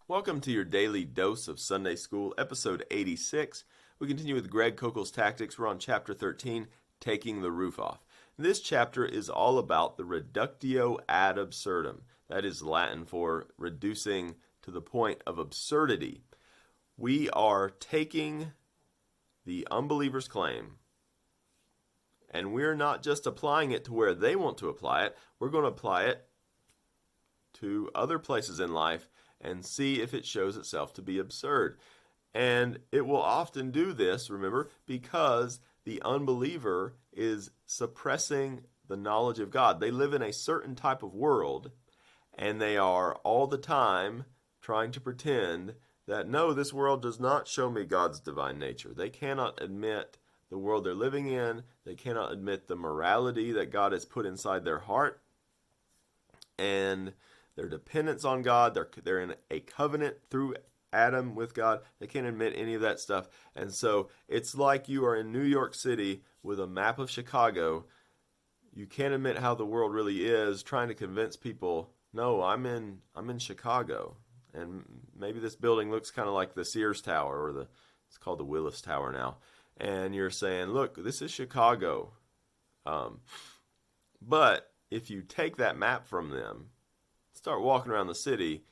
Welcome to your daily dose of Sunday School, episode 86. We continue with Greg Kochel's Tactics. We're on chapter 13, Taking the Roof Off. This chapter is all about the reductio ad absurdum. That is Latin for reducing to the point of absurdity. We are taking the unbeliever's claim, and we're not just applying it to where they want to apply it. We're going to apply it to other places in life and see if it shows itself to be absurd. And it will often do this, remember, because the unbeliever is suppressing the knowledge of God. They live in a certain type of world, and they are all the time trying to pretend that, no, this world does not show me God's divine nature. They cannot admit the world they're living in. They cannot admit the morality that God has put inside their heart. And their dependence on God, they're in a covenant through Adam with God. They can't admit any of that stuff. And so it's like you are in New York City with a map of Chicago. You can't admit how the world really is, trying to convince people, no, I'm in Chicago. And maybe this building looks kind of like the Sears Tower, or it's called the Willis Tower now. And you're saying, look, this is Chicago. But if you take that map from them, start walking around the city,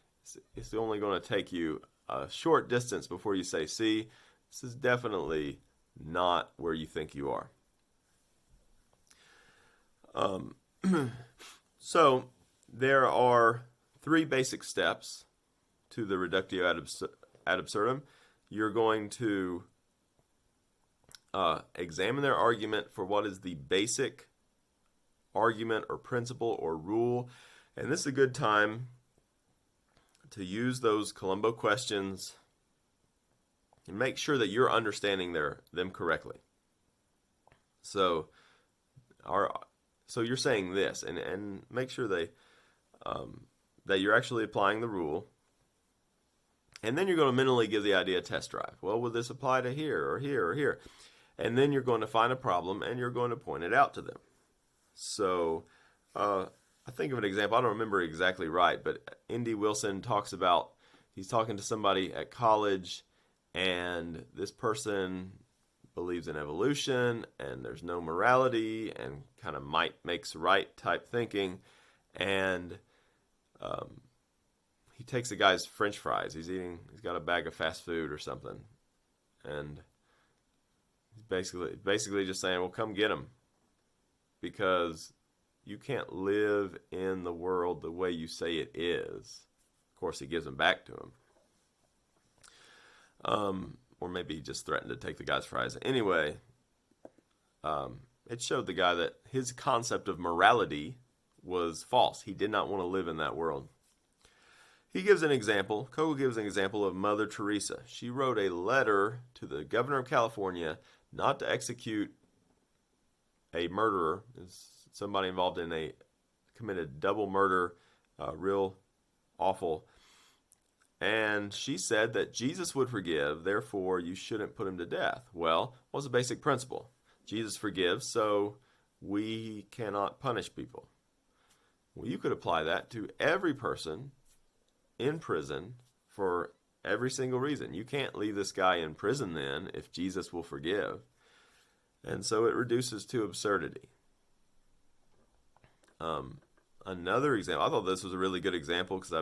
it's only going to take you a short distance before you say, see, this is definitely not where you think you are. So there are three basic steps to the reductio ad absurdum. You're going to examine their argument for what is the basic argument or principle or rule. And this is a good time to use those Columbo questions and make sure that you're understanding them correctly. So you're saying this, and make sure that you're actually applying the rule. And then you're going to mentally give the idea a test drive. Well, would this apply to here or here or here? And then you're going to find a problem and you're going to point it out to them. So I think of an example. I don't remember exactly right, but Indy Wilson talks about, he's talking to somebody at college, and this person believes in evolution, and there's no morality, and kind of might makes right type thinking, and he takes a guy's French fries. He's got a bag of fast food or something, and he's basically just saying, well, come get him, because you can't live in the world the way you say it is. Of course, he gives them back to him. Or maybe he just threatened to take the guy's fries. Anyway, it showed the guy that his concept of morality was false. He did not want to live in that world. Kocel gives an example of Mother Teresa. She wrote a letter to the governor of California not to execute a murderer, somebody involved in committed double murder, real awful. And she said that Jesus would forgive, therefore you shouldn't put him to death. Well, what's the basic principle? Jesus forgives, so we cannot punish people. Well, you could apply that to every person in prison for every single reason. You can't leave this guy in prison then if Jesus will forgive. And so it reduces to absurdity. Another example, I thought this was a really good example because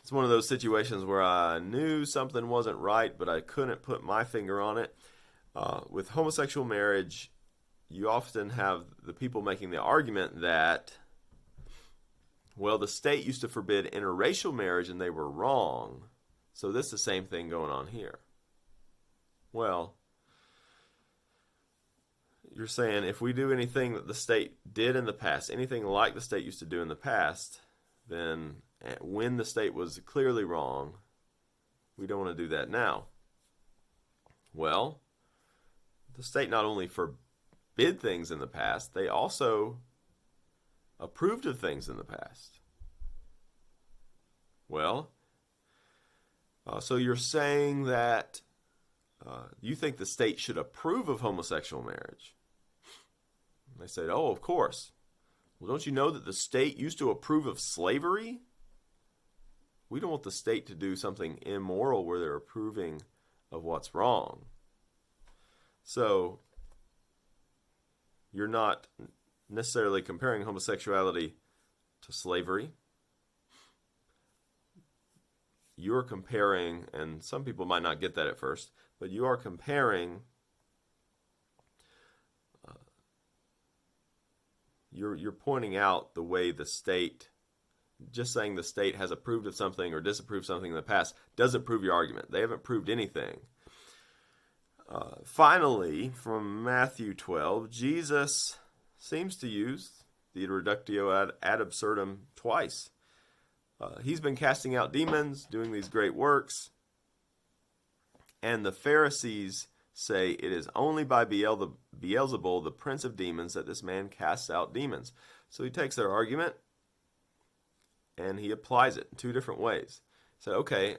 it's one of those situations where I knew something wasn't right, but I couldn't put my finger on it. With homosexual marriage, you often have the people making the argument that, well, the state used to forbid interracial marriage and they were wrong. So this is the same thing going on here. Well, you're saying if we do anything that the state did in the past, anything like the state used to do in the past, then when the state was clearly wrong, we don't want to do that now. Well, the state not only forbid things in the past, they also approved of things in the past. Well, so you're saying that you think the state should approve of homosexual marriage. And they said, oh, of course. Well, don't you know that the state used to approve of slavery? We don't want the state to do something immoral where they're approving of what's wrong. So you're not necessarily comparing homosexuality to slavery. You're comparing, and some people might not get that at first, but you are comparing, you're pointing out the way the state, just saying the state has approved of something or disapproved something in the past doesn't prove your argument. They haven't proved anything. Finally, from Matthew 12, Jesus seems to use the reductio ad absurdum twice. He's been casting out demons, doing these great works, and the Pharisees say it is only by Beelzebul, the prince of demons, that this man casts out demons. So he takes their argument and he applies it in two different ways. He said, okay,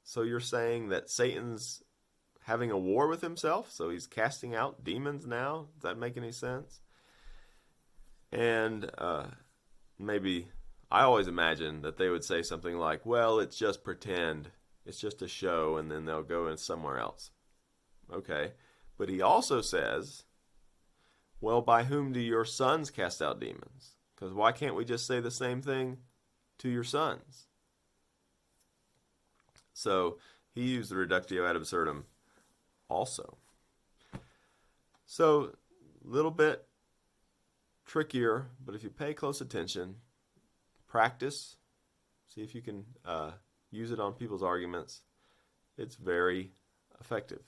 so you're saying that Satan's having a war with himself, so he's casting out demons now? Does that make any sense? And maybe, I always imagine that they would say something like, well, it's just pretend, it's just a show, and then they'll go in somewhere else. Okay, but he also says, well, by whom do your sons cast out demons? Because why can't we just say the same thing to your sons? So he used the reductio ad absurdum also. So a little bit trickier, but if you pay close attention, practice, see if you can use it on people's arguments, it's very effective.